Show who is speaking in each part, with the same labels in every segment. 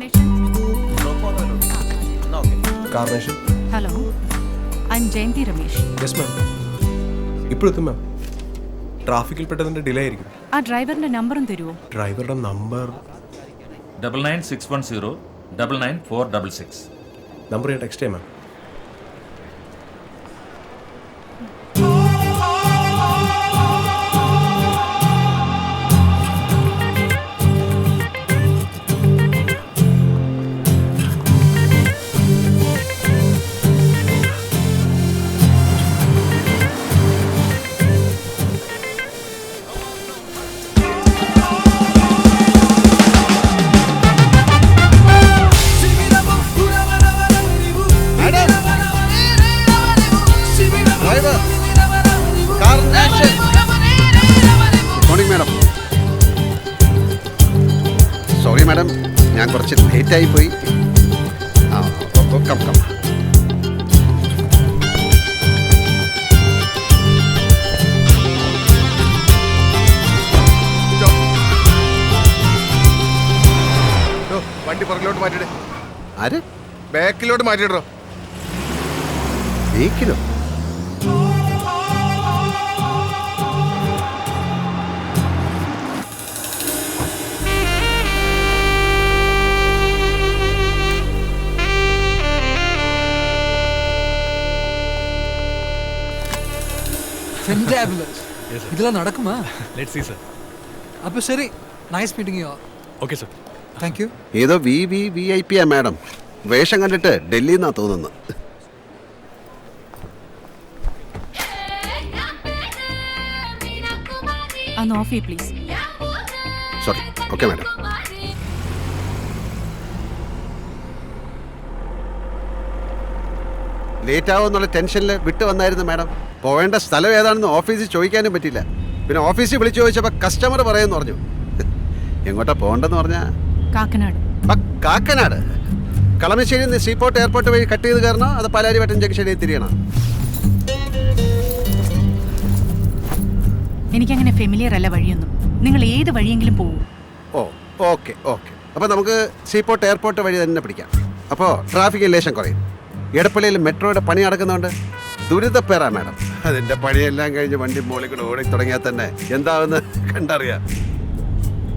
Speaker 1: Donation.
Speaker 2: Carnation.
Speaker 1: Hello, I am Jayanthi Ramesh.
Speaker 2: Yes ma'am. ഇപ്പോഴെത്തും ma'am. ട്രാഫിക്കിൽ പെട്ടതിന്റെ ഡിലേ ആയിരിക്കും.
Speaker 1: ആ ഡ്രൈവറിന്റെ നമ്പറും തരുമോ?
Speaker 2: ഡ്രൈവറുടെ നമ്പർ
Speaker 3: 99610 99466.
Speaker 2: നമ്പർ ഞാൻ ടെക്സ്റ്റ് ചെയ്യാം മാം.
Speaker 4: സോറി മാഡം, ഞാൻ കുറച്ച് ലേറ്റായി പോയി. Come come.
Speaker 5: വണ്ടി പുറകിലോട്ട് മാറ്റിയിടേ.
Speaker 4: ആര്?
Speaker 5: ബാക്കിലോട്ട് മാറ്റിയിടോ.
Speaker 4: ബേക്കിലോ?
Speaker 6: இதெல்லாம் நடக்குமா?
Speaker 7: Let's see sir.
Speaker 6: அப்போ சரி, nice meeting you.
Speaker 7: Okay sir.
Speaker 6: Thank you.
Speaker 4: ഏതോ VIP ആ മാഡം. വേഷം കണ്ടിട്ട് ഡൽഹിയിൽ നിന്നാ തോന്നുന്നു.
Speaker 1: ഒന്ന് ഓഫ് ചെയ്യ് please.
Speaker 4: Sorry. Okay madam. Late ആവുമെന്നുള്ള ടെൻഷനിൽ വിട്ടു വന്നായിരുന്നു മാഡം. പോവേണ്ട സ്ഥലം ഏതാണെന്ന് ഓഫീസിൽ ചോദിക്കാനും പറ്റില്ല. പിന്നെ ഓഫീസിൽ വിളിച്ചു ചോദിച്ചപ്പോൾ കസ്റ്റമർ പറയുമെന്ന് പറഞ്ഞു. എങ്ങോട്ടാ പോകണ്ടെന്ന് പറഞ്ഞാൽ
Speaker 1: കാക്കനാട്.
Speaker 4: കാക്കനാട്. കളമശ്ശേരി നിന്ന് സീപോർട്ട് എയർപോർട്ട് വഴി കട്ട് ചെയ്ത് കയറണോ അത് പാലാരിവട്ടം ജംഗ്ഷനിൽ തിരിയണോ?
Speaker 1: എനിക്കങ്ങനെ ഫെമിലിയർ അല്ല വഴിയൊന്നും. നിങ്ങൾ ഏത് വഴിയെങ്കിലും പോകൂ.
Speaker 4: ഓ ഓക്കെ ഓക്കെ. അപ്പോൾ നമുക്ക് സീപോർട്ട് എയർപോർട്ട് വഴി തന്നെ പിടിക്കാം. അപ്പോൾ ട്രാഫിക് ലേശം കുറയും. എടപ്പള്ളിയിൽ മെട്രോയുടെ പണി നടക്കുന്നുണ്ട്. ദുരിതപ്പേറാ മാഡം. അതിൻ്റെ പണിയെല്ലാം കഴിഞ്ഞ് വണ്ടി മോളിൽ കൂടെ ഓടി തുടങ്ങിയാൽ തന്നെ എന്താവെന്ന് കണ്ടറിയാം.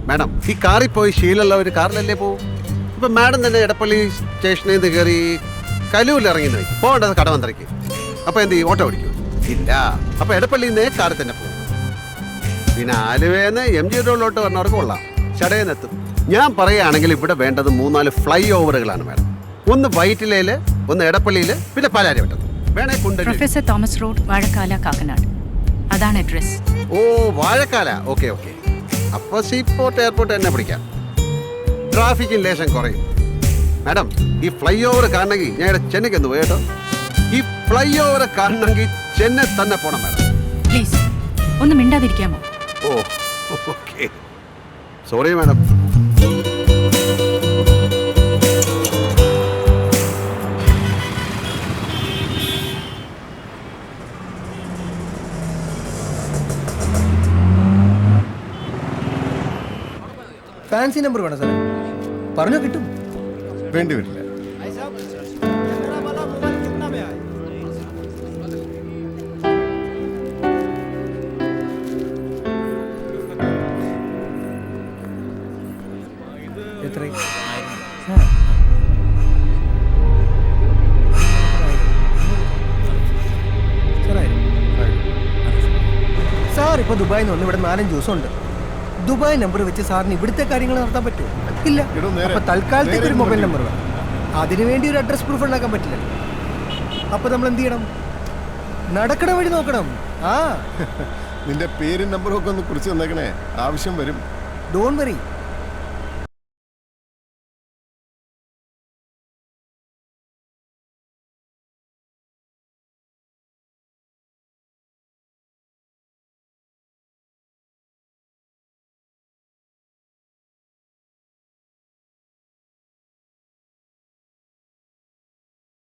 Speaker 4: മാഡം, ഈ കാറിൽ പോയി ശീലമുള്ള ഒരു കാറിലല്ലേ പോവും. ഇപ്പം മാഡം തന്നെ എടപ്പള്ളി സ്റ്റേഷനിൽ നിന്ന് കയറി കലൂരിൽ ഇറങ്ങിന്ന് വയ്ക്കും. പോകേണ്ടത് കടവന്ത്രയ്ക്ക്. അപ്പോൾ എന്ത് ചെയ്യും? ഓട്ടോ ഓടിക്കും? ഇല്ല. അപ്പോൾ എടപ്പള്ളിയിൽ നിന്ന് കാറിൽ തന്നെ പോകും. പിന്നെ ആലുവേന്ന് MG റോഡിലോട്ട് വന്നവർക്ക് കൊള്ളാം, ചടയെന്നെത്തും. ഞാൻ പറയുകയാണെങ്കിൽ ഇവിടെ വേണ്ടത് 3-4 ഫ്ലൈ ഓവറുകളാണ് മാഡം. ഒന്ന് വൈറ്റിലയിൽ, ഒന്ന് എടപ്പള്ളിയിൽ, പിന്നെ പാലാരിവട്ടം. വേണേ Kundannoor.
Speaker 1: Professor Thomas road, Vazhakkala, Kakkanad. അതാണ് അഡ്രസ്.
Speaker 4: ഓ, വാഴക്കാല. Okay okay. അപ്പോൾ സീപോർട്ട് എയർപോർട്ട് തന്നെ പിടിക്കാം. ട്രാഫിക്കിന് ലേശം കുറയും. മാഡം, ഈ ഫ്ലൈ ഓവർ കാണണമെങ്കിൽ ഞാൻ ഇവിടെ ചെന്നൈക്ക് ഒന്ന് പോയി കേട്ടോ. ഈ ഫ്ലൈ ഓവർ കാണണമെങ്കിൽ ചെന്നൈ തന്നെ പോകണം മാഡം.
Speaker 1: പ്ലീസ് ഒന്ന് മിണ്ടാതിരിക്കാമോ?
Speaker 4: ഓ okay. Sorry madam.
Speaker 8: Fancy number വേണം സാറേ. പറഞ്ഞോ കിട്ടും.
Speaker 5: വേണ്ടി വരില്ല.
Speaker 8: എത്ര? സാർ ഇപ്പോൾ ദുബായിൽ നിന്ന് വന്ന് ഇവിടെ 4-5 ദിവസമുണ്ട്. ദുബായ് നമ്പർ വെച്ച് സാറിന് ഇവിടുത്തെ കാര്യങ്ങൾ നടത്താൻ പറ്റുമോ? ഇല്ല. അപ്പൊ തൽക്കാലത്തേക്ക് ഒരു മൊബൈൽ നമ്പർ വേണം. അതിനുവേണ്ടി ഒരു അഡ്രസ് പ്രൂഫ് ഉണ്ടാക്കാൻ പറ്റില്ല. അപ്പൊ നമ്മൾ എന്ത് ചെയ്യണം? നടക്കണ വഴി നോക്കണം.
Speaker 5: നിന്റെ പേരും നമ്പറും ഒക്കെ ഒന്ന് കുറിച്ച് തന്നേക്കണേ. ആവശ്യം വരും.
Speaker 8: Don't worry.